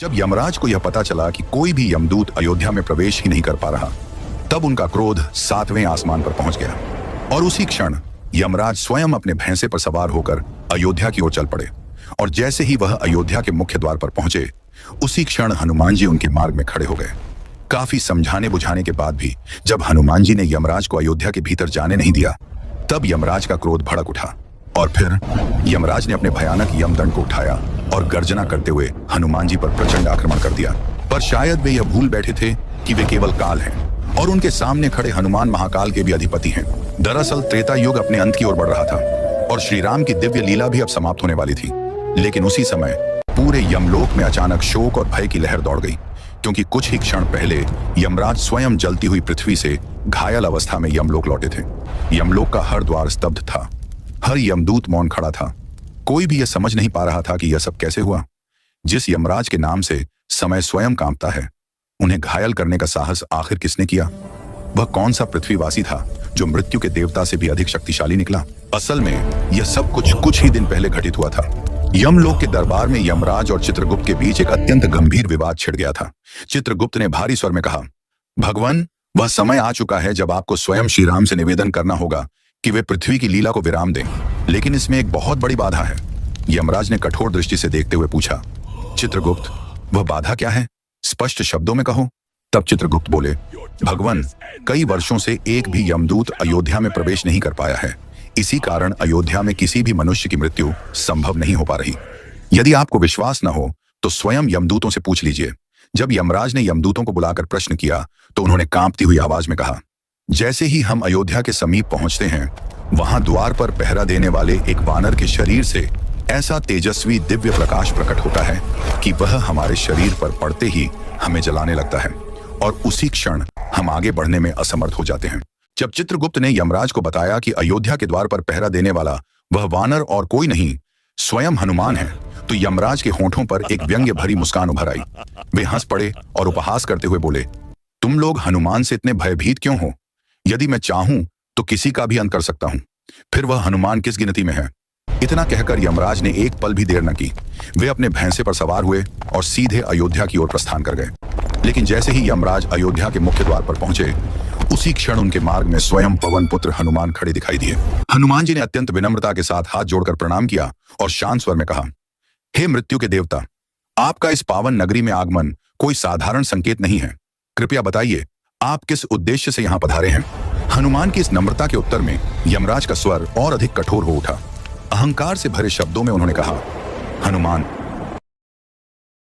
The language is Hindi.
जब यमराज को यह पता चला कि कोई भी यमदूत अयोध्या में प्रवेश ही नहीं कर पा रहा, तब उनका क्रोध 7वें आसमान पर पहुंच गया और उसी क्षण यमराज स्वयं अपने भैंसे पर सवार होकर अयोध्या की ओर चल पड़े। और जैसे ही वह अयोध्या के मुख्य द्वार पर पहुंचे, उसी क्षण हनुमान जी उनके मार्ग में खड़े हो गए। काफी समझाने बुझाने के बाद भी जब हनुमान जी ने यमराज को अयोध्या के भीतर जाने नहीं दिया, तब यमराज का क्रोध भड़क उठा और फिर यमराज ने अपने भयानक यमदंड को उठाया और गर्जना करते हुए हनुमान जी पर प्रचंड आक्रमण कर दिया। पर शायद वे यह भूल बैठे थे कि वे केवल काल हैं और उनके सामने खड़े हनुमान महाकाल के भी अधिपति हैं। दरअसल त्रेता युग अपने अंत की ओर बढ़ रहा था और श्री राम की दिव्य लीला भी अब समाप्त होने वाली थी। लेकिन उसी समय पूरे यमलोक में अचानक शोक और भय की लहर दौड़ गई, क्योंकि कुछ ही क्षण पहले यमराज स्वयं जलती हुई पृथ्वी से घायल अवस्था में यमलोक लौटे थे। यमलोक का हर द्वार स्तब्ध था, हर यमदूत मौन खड़ा था। कोई भी यह समझ नहीं पा रहा था कि यह सब कैसे हुआ। जिस यमराज के नाम से समय स्वयं कांपता है, उन्हें घायल करने का साहस आखिर किसने किया? वह कौन सा पृथ्वीवासी था जो मृत्यु के देवता से भी अधिक शक्तिशाली निकला? असल में यह सब कुछ ही दिन पहले घटित हुआ था। यमलोक के दरबार में यमराज और चित्रगुप्त के बीच एक अत्यंत गंभीर विवाद छिड़ गया था। चित्रगुप्त ने भारी स्वर में कहा, भगवान, वह समय आ चुका है जब आपको स्वयं श्री राम से निवेदन करना होगा कि वे पृथ्वी की लीला को विराम दें। लेकिन इसमें एक बहुत बड़ी बाधा है। यमराज ने कठोर दृष्टि से देखते हुए पूछा, चित्रगुप्त, वह बाधा क्या है? स्पष्ट शब्दों में कहो। तब चित्रगुप्त बोले, भगवान, कई वर्षों से एक भी यमदूत अयोध्या में प्रवेश नहीं कर पाया है। इसी कारण अयोध्या में किसी भी मनुष्य की मृत्यु संभव नहीं हो पा रही। यदि आपको विश्वास न हो तो स्वयं यमदूतों से पूछ लीजिए। जब यमराज ने यमदूतों को बुलाकर प्रश्न किया तो उन्होंने कांपती हुई आवाज में कहा, जैसे ही हम अयोध्या के समीप पहुंचते हैं, वहां द्वार पर पहरा देने वाले एक वानर के शरीर से ऐसा तेजस्वी दिव्य प्रकाश प्रकट होता है कि वह हमारे शरीर पर पड़ते ही हमें जलाने लगता है और उसी क्षण हम आगे बढ़ने में असमर्थ हो जाते हैं। जब चित्रगुप्त ने यमराज को बताया कि अयोध्या के द्वार पर पहरा देने वाला वह वानर और कोई नहीं, स्वयं हनुमान है, तो यमराज के होंठों पर एक व्यंग्य भरी मुस्कान उभर आई। वे हंस पड़े और उपहास करते हुए बोले, तुम लोग हनुमान से इतने भयभीत क्यों हो? यदि मैं चाहूं तो किसी का भी अंत कर सकता हूं, फिर वह हनुमान किस गिनती में है? इतना कहकर यमराज ने एक पल भी देर न की। वे अपने भैंसे पर सवार हुए और सीधे अयोध्या की ओर प्रस्थान कर गए। लेकिन जैसे ही यमराज अयोध्या के मुख्य द्वार पर पहुंचे, उसी क्षण उनके मार्ग में स्वयं पवन पुत्र हनुमान खड़े दिखाई दिए। हनुमान जी ने अत्यंत विनम्रता के साथ हाथ जोड़कर प्रणाम किया और शांत स्वर में कहा, हे मृत्यु के देवता, आपका इस पावन नगरी में आगमन कोई साधारण संकेत नहीं है। कृपया बताइए, आप किस उद्देश्य से यहाँ पधारे हैं? हनुमान की इस नम्रता के उत्तर में यमराज का स्वर और अधिक कठोर हो उठा। अहंकार से भरे शब्दों में उन्होंने कहा, हनुमान,